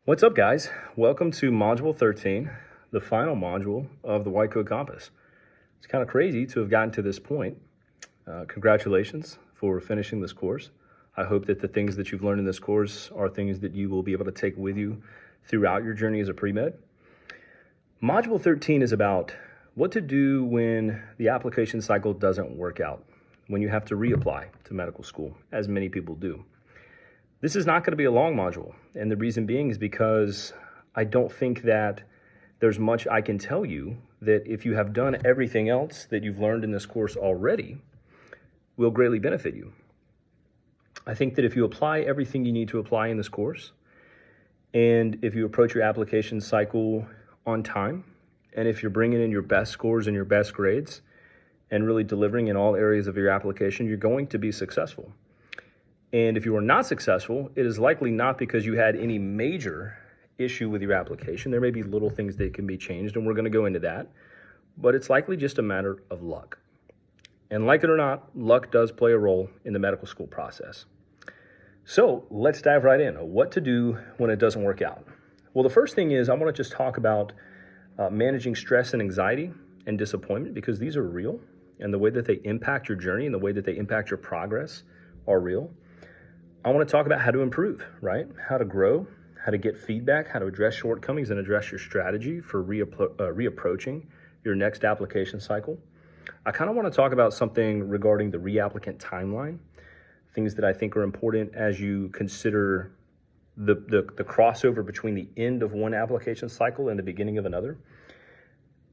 What's up, guys? Welcome to Module 13, the final module of the White Coat Compass. It's kind of crazy to have gotten to this point. Congratulations for finishing this course. I hope that the things that you've learned in this course are things that you will be able to take with you throughout your journey as a pre-med. Module 13 is about what to do when the application cycle doesn't work out, when you have to reapply to medical school, as many people do. This is not going to be a long module, and the reason being is because I don't think that there's much I can tell you that if you have done everything else that you've learned in this course already will greatly benefit you. I think that if you apply everything you need to apply in this course, and if you approach your application cycle on time, and if you're bringing in your best scores and your best grades, and really delivering in all areas of your application, you're going to be successful. And if you are not successful, it is likely not because you had any major issue with your application. There may be little things that can be changed, and we're going to go into that, but it's likely just a matter of luck. And like it or not, luck does play a role in the medical school process. So let's dive right in. What to do when it doesn't work out? Well, the first thing is I want to just talk about managing stress and anxiety and disappointment, because these are real, and the way that they impact your journey and the way that they impact your progress are real. I want to talk about how to improve, right? How to grow, how to get feedback, how to address shortcomings and address your strategy for reapproaching your next application cycle. I kind of want to talk about something regarding the reapplicant timeline, things that I think are important as you consider the crossover between the end of one application cycle and the beginning of another.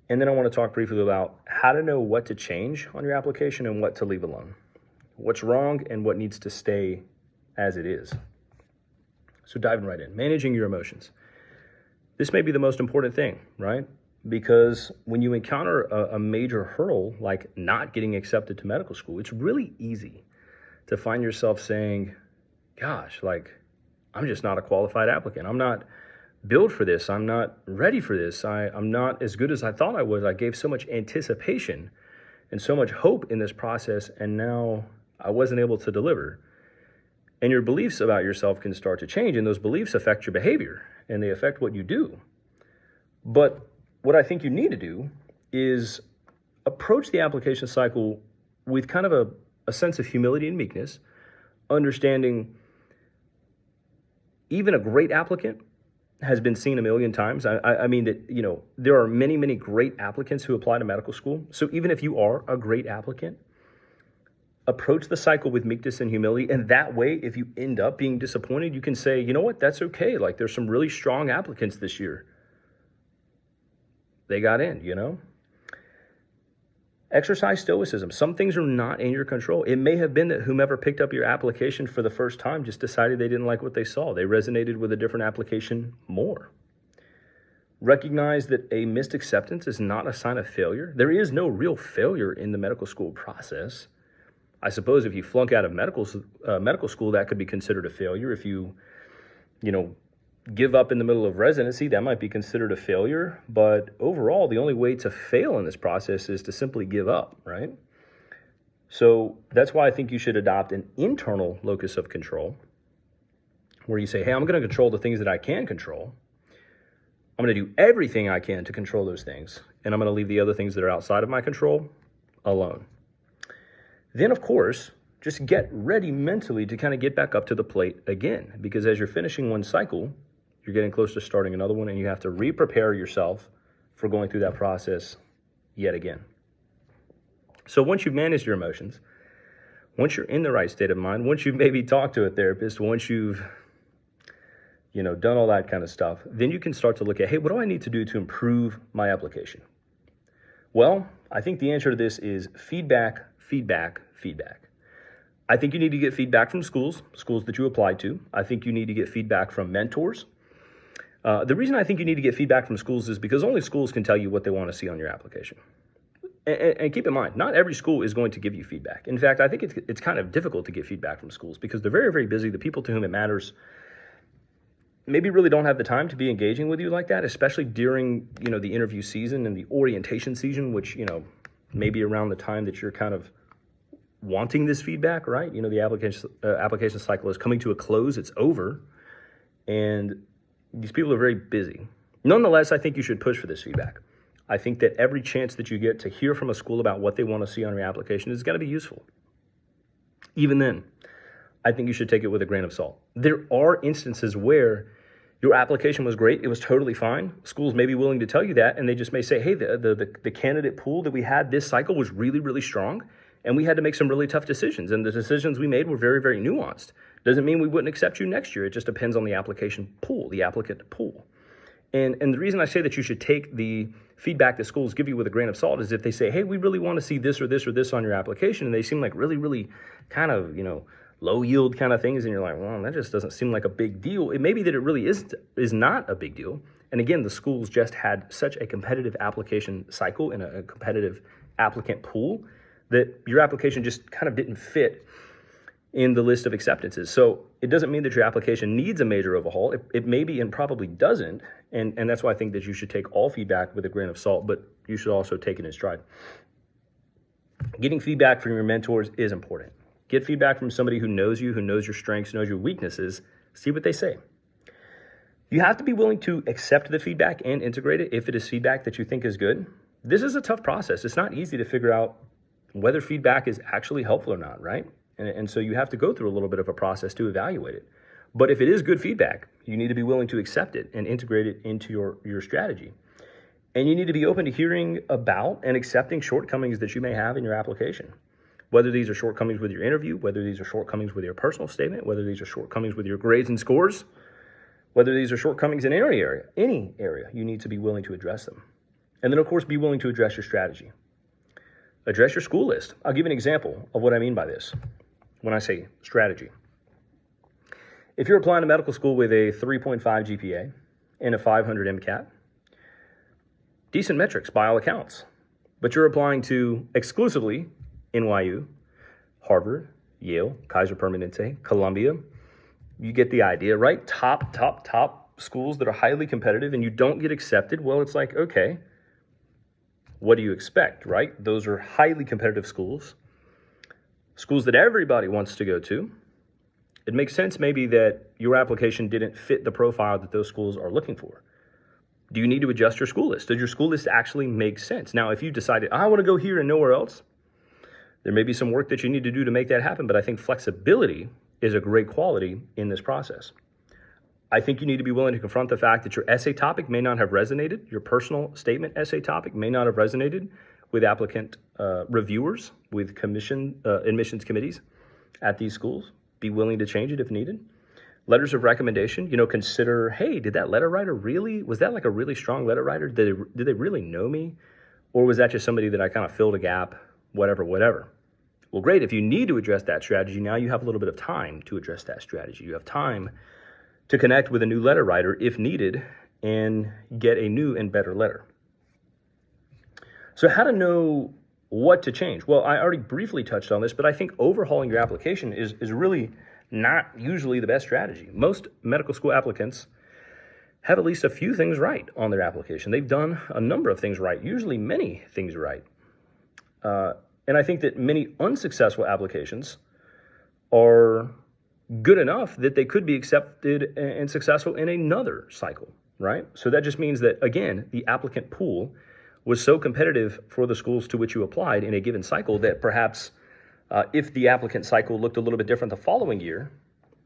And then I want to talk briefly about how to know what to change on your application and what to leave alone, what's wrong and what needs to stay as it is. So diving right in, managing your emotions. This may be the most important thing, right? Because when you encounter a major hurdle like not getting accepted to medical school, it's really easy to find yourself saying, gosh, like, I'm just not a qualified applicant. I'm not built for this. I'm not ready for this. I'm not as good as I thought I was. I gave so much anticipation and so much hope in this process, and now I wasn't able to deliver. And your beliefs about yourself can start to change, and those beliefs affect your behavior, and they affect what you do. But what I think you need to do is approach the application cycle with kind of a sense of humility and meekness, understanding even a great applicant has been seen a million times. I mean that, there are many, many great applicants who apply to medical school. So even if you are a great applicant, approach the cycle with meekness and humility. And that way, if you end up being disappointed, you can say, you know what, that's okay. Like, there's some really strong applicants this year. They got in. Exercise stoicism. Some things are not in your control. It may have been that whomever picked up your application for the first time just decided they didn't like what they saw. They resonated with a different application more. Recognize that a missed acceptance is not a sign of failure. There is no real failure in the medical school process. I suppose if you flunk out of medical school, that could be considered a failure. If you give up in the middle of residency, that might be considered a failure. But overall, the only way to fail in this process is to simply give up, right? So that's why I think you should adopt an internal locus of control, where you say, hey, I'm going to control the things that I can control. I'm going to do everything I can to control those things, and I'm going to leave the other things that are outside of my control alone. Then, of course, just get ready mentally to kind of get back up to the plate again, because as you're finishing one cycle, you're getting close to starting another one, and you have to re-prepare yourself for going through that process yet again. So once you've managed your emotions, once you're in the right state of mind, once you've maybe talked to a therapist, once you've done all that kind of stuff, then you can start to look at, hey, what do I need to do to improve my application? Well, I think the answer to this is feedback. I think you need to get feedback from schools that you apply to. I think you need to get feedback from mentors. The reason I think you need to get feedback from schools is because only schools can tell you what they want to see on your application. And keep in mind, not every school is going to give you feedback. In fact, I think it's kind of difficult to get feedback from schools because they're very, very busy. The people to whom it matters maybe really don't have the time to be engaging with you like that, especially during, the interview season and the orientation season, which, maybe around the time that you're kind of wanting this feedback, right? The application cycle is coming to a close. It's over. And These people are very busy. Nonetheless, I think you should push for this feedback. I think that every chance that you get to hear from a school about what they want to see on your application is going to be useful. Even then, I think you should take it with a grain of salt. There are instances where your application was great, it was totally fine. Schools may be willing to tell you that, and they just may say, hey, the candidate pool that we had this cycle was really, really strong, and we had to make some really tough decisions, and the decisions we made were very, very nuanced. Doesn't mean we wouldn't accept you next year. It just depends on the application pool, the applicant pool. And the reason I say that you should take the feedback that schools give you with a grain of salt is if they say, hey, we really want to see this or this or this on your application, and they seem like really, really kind of, low yield kind of things, and you're like, well, that just doesn't seem like a big deal. It may be that it really is not a big deal. And again, the schools just had such a competitive application cycle and a competitive applicant pool that your application just kind of didn't fit in the list of acceptances. So it doesn't mean that your application needs a major overhaul. It may be and probably doesn't. And that's why I think that you should take all feedback with a grain of salt, but you should also take it in stride. Getting feedback from your mentors is important. Get feedback from somebody who knows you, who knows your strengths, knows your weaknesses. See what they say. You have to be willing to accept the feedback and integrate it if it is feedback that you think is good. This is a tough process. It's not easy to figure out whether feedback is actually helpful or not, right? And so you have to go through a little bit of a process to evaluate it. But if it is good feedback, you need to be willing to accept it and integrate it into your strategy. And you need to be open to hearing about and accepting shortcomings that you may have in your application. Whether these are shortcomings with your interview, whether these are shortcomings with your personal statement, whether these are shortcomings with your grades and scores, whether these are shortcomings in any area, you need to be willing to address them. And then, of course, be willing to address your strategy. Address your school list. I'll give you an example of what I mean by this when I say strategy. If you're applying to medical school with a 3.5 GPA and a 500 MCAT, decent metrics by all accounts, but you're applying to exclusively NYU, Harvard, Yale, Kaiser Permanente, Columbia. You get the idea, right? Top schools that are highly competitive, and you don't get accepted. Well, it's like, okay, what do you expect, right? Those are highly competitive schools that everybody wants to go to. It makes sense maybe that your application didn't fit the profile that those schools are looking for. Do you need to adjust your school list? Does your school list actually make sense? Now, if you decided, I want to go here and nowhere else, there may be some work that you need to do to make that happen, but I think flexibility is a great quality in this process. I think you need to be willing to confront the fact that your essay topic may not have resonated, your personal statement essay topic may not have resonated with applicant reviewers, with admissions committees at these schools. Be willing to change it if needed. Letters of recommendation, consider, hey, did that letter writer was that like a really strong letter writer? Did they really know me? Or was that just somebody that I kind of filled a gap? Whatever. Well, great. If you need to address that strategy, now you have a little bit of time to address that strategy. You have time to connect with a new letter writer if needed and get a new and better letter. So how to know what to change? Well, I already briefly touched on this, but I think overhauling your application is really not usually the best strategy. Most medical school applicants have at least a few things right on their application. They've done a number of things right, usually many things right. And I think that many unsuccessful applications are good enough that they could be accepted and successful in another cycle, right? So that just means that, again, the applicant pool was so competitive for the schools to which you applied in a given cycle that perhaps if the applicant cycle looked a little bit different the following year,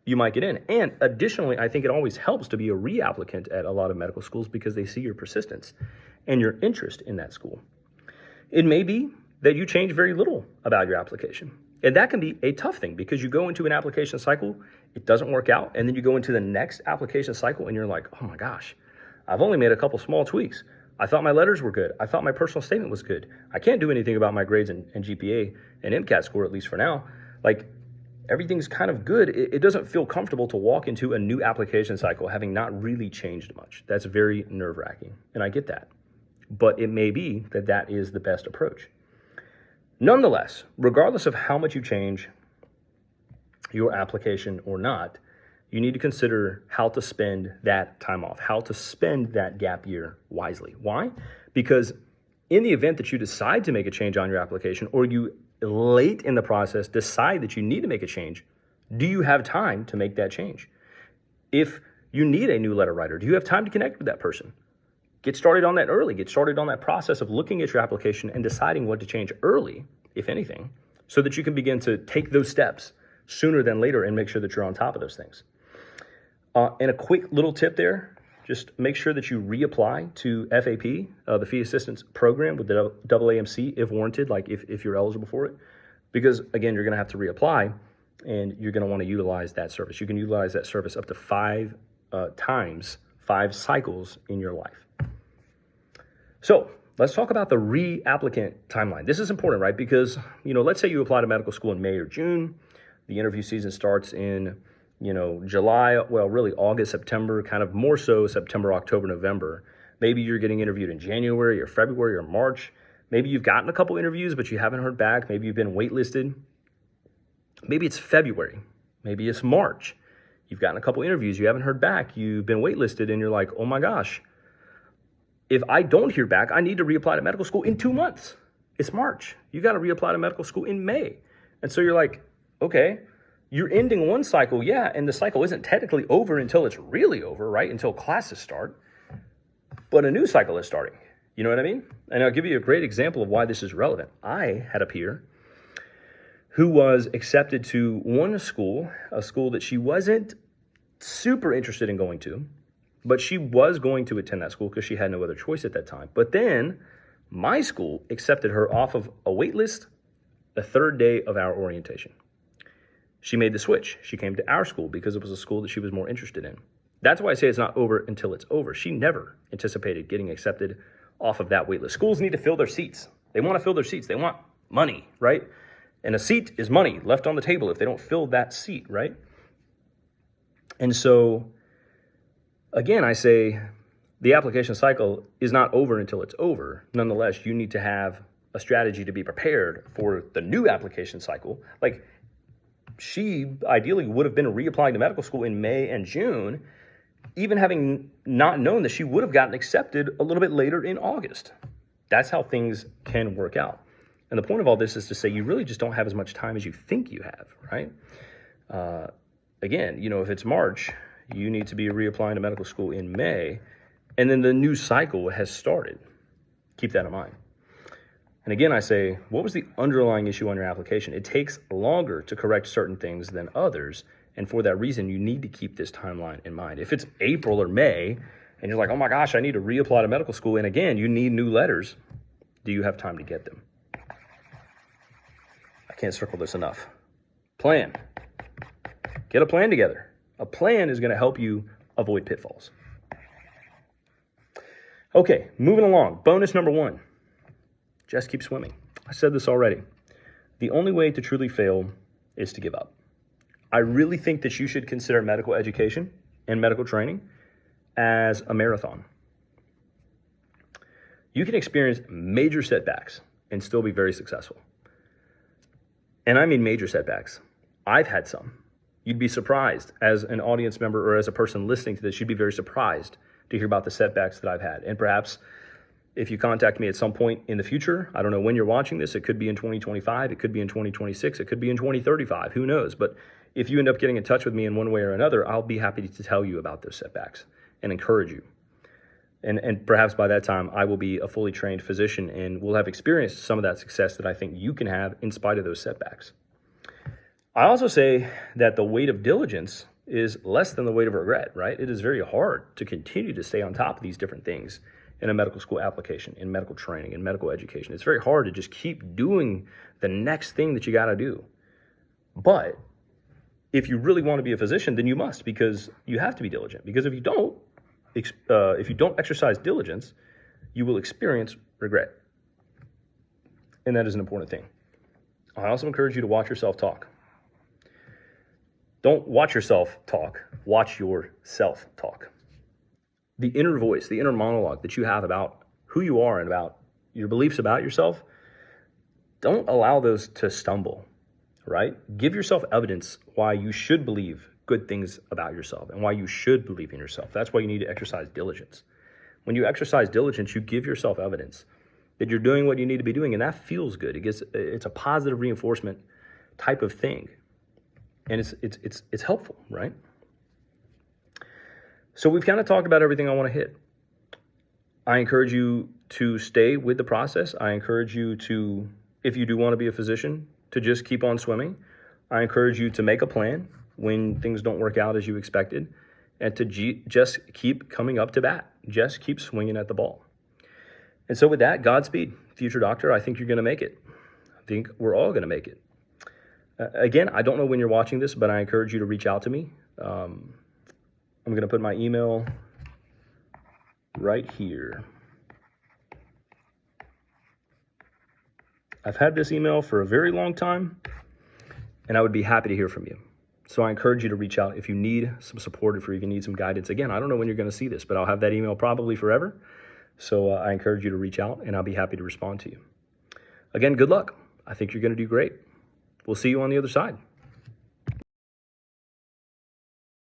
you might get in. And additionally, I think it always helps to be a reapplicant at a lot of medical schools because they see your persistence and your interest in that school. It may be that you change very little about your application. And that can be a tough thing because you go into an application cycle, it doesn't work out, and then you go into the next application cycle and you're like, oh my gosh, I've only made a couple small tweaks. I thought my letters were good. I thought my personal statement was good. I can't do anything about my grades and GPA and MCAT score, at least for now. Like, everything's kind of good. It doesn't feel comfortable to walk into a new application cycle having not really changed much. That's very nerve-wracking, and I get that. But it may be that that is the best approach. Nonetheless, regardless of how much you change your application or not, you need to consider how to spend that time off, how to spend that gap year wisely. Why? Because in the event that you decide to make a change on your application, or you late in the process decide that you need to make a change, do you have time to make that change? If you need a new letter writer? Do you have time to connect with that person? Get started on that early. Get started on that process of looking at your application and deciding what to change early, if anything, so that you can begin to take those steps sooner than later and make sure that you're on top of those things. And a quick little tip there, just make sure that you reapply to FAP, the Fee Assistance Program with the AAMC, if warranted, like if you're eligible for it. Because, again, you're going to have to reapply, and you're going to want to utilize that service. You can utilize that service up to 5 times, 5 cycles in your life. So let's talk about the reapplicant timeline. This is important, right? Because, let's say you apply to medical school in May or June. The interview season starts in, July, well, really August, September, kind of more so September, October, November. Maybe you're getting interviewed in January or February or March. Maybe you've gotten a couple interviews, but you haven't heard back. Maybe you've been waitlisted. Maybe it's February. Maybe it's March. You've gotten a couple interviews. You haven't heard back. You've been waitlisted, and you're like, oh my gosh, if I don't hear back, I need to reapply to medical school in 2 months. It's March. You got to reapply to medical school in May. And so you're like, okay, you're ending one cycle, yeah, and the cycle isn't technically over until it's really over, right? Until classes start. But a new cycle is starting. You know what I mean? And I'll give you a great example of why this is relevant. I had a peer who was accepted to one school, a school that she wasn't super interested in going to, but she was going to attend that school because she had no other choice at that time. But then my school accepted her off of a wait list the third day of our orientation. She made the switch. She came to our school because it was a school that she was more interested in. That's why I say it's not over until it's over. She never anticipated getting accepted off of that wait list. Schools need to fill their seats. They want to fill their seats. They want money, right? And a seat is money left on the table if they don't fill that seat, right? And so, again, I say the application cycle is not over until it's over. Nonetheless, you need to have a strategy to be prepared for the new application cycle. Like, she ideally would have been reapplying to medical school in May and June, even having not known that she would have gotten accepted a little bit later in August. That's how things can work out. And the point of all this is to say you really just don't have as much time as you think you have, right? Again, if it's March, you need to be reapplying to medical school in May, and then the new cycle has started. Keep that in mind. And again, I say, what was the underlying issue on your application? It takes longer to correct certain things than others. And for that reason, you need to keep this timeline in mind. If it's April or May, and you're like, oh my gosh, I need to reapply to medical school, and again, you need new letters, do you have time to get them? I can't circle this enough. Plan. Get a plan together. A plan is going to help you avoid pitfalls. Okay, moving along. Bonus number 1. Just keep swimming. I said this already. The only way to truly fail is to give up. I really think that you should consider medical education and medical training as a marathon. You can experience major setbacks and still be very successful. And I mean major setbacks. I've had some. You'd be surprised as an audience member or as a person listening to this, you'd be very surprised to hear about the setbacks that I've had. And perhaps if you contact me at some point in the future, I don't know when you're watching this, it could be in 2025, it could be in 2026, it could be in 2035, who knows? But if you end up getting in touch with me in one way or another, I'll be happy to tell you about those setbacks and encourage you. And perhaps by that time, I will be a fully trained physician and will have experienced some of that success that I think you can have in spite of those setbacks. I also say that the weight of diligence is less than the weight of regret, right? It is very hard to continue to stay on top of these different things in a medical school application, in medical training, in medical education. It's very hard to just keep doing the next thing that you got to do. But if you really want to be a physician, then you must, because you have to be diligent. Because if you don't exercise diligence, you will experience regret. And that is an important thing. I also encourage you to watch yourself talk. Don't watch yourself talk, watch yourself talk. The inner voice, the inner monologue that you have about who you are and about your beliefs about yourself, don't allow those to stumble, right? Give yourself evidence why you should believe good things about yourself and why you should believe in yourself. That's why you need to exercise diligence. When you exercise diligence, you give yourself evidence that you're doing what you need to be doing, and that feels good. It's a positive reinforcement type of thing, and it's helpful, right? So we've kind of talked about everything I want to hit. I encourage you to stay with the process. I encourage you to, if you do want to be a physician, to just keep on swimming. I encourage you to make a plan when things don't work out as you expected, and to just keep coming up to bat. Just keep swinging at the ball. And so with that, Godspeed, future doctor. I think you're going to make it. I think we're all going to make it. Again, I don't know when you're watching this, but I encourage you to reach out to me. I'm going to put my email right here. I've had this email for a very long time, and I would be happy to hear from you. So I encourage you to reach out if you need some support, if you need some guidance. Again, I don't know when you're going to see this, but I'll have that email probably forever. So I encourage you to reach out, and I'll be happy to respond to you. Again, good luck. I think you're going to do great. We'll see you on the other side.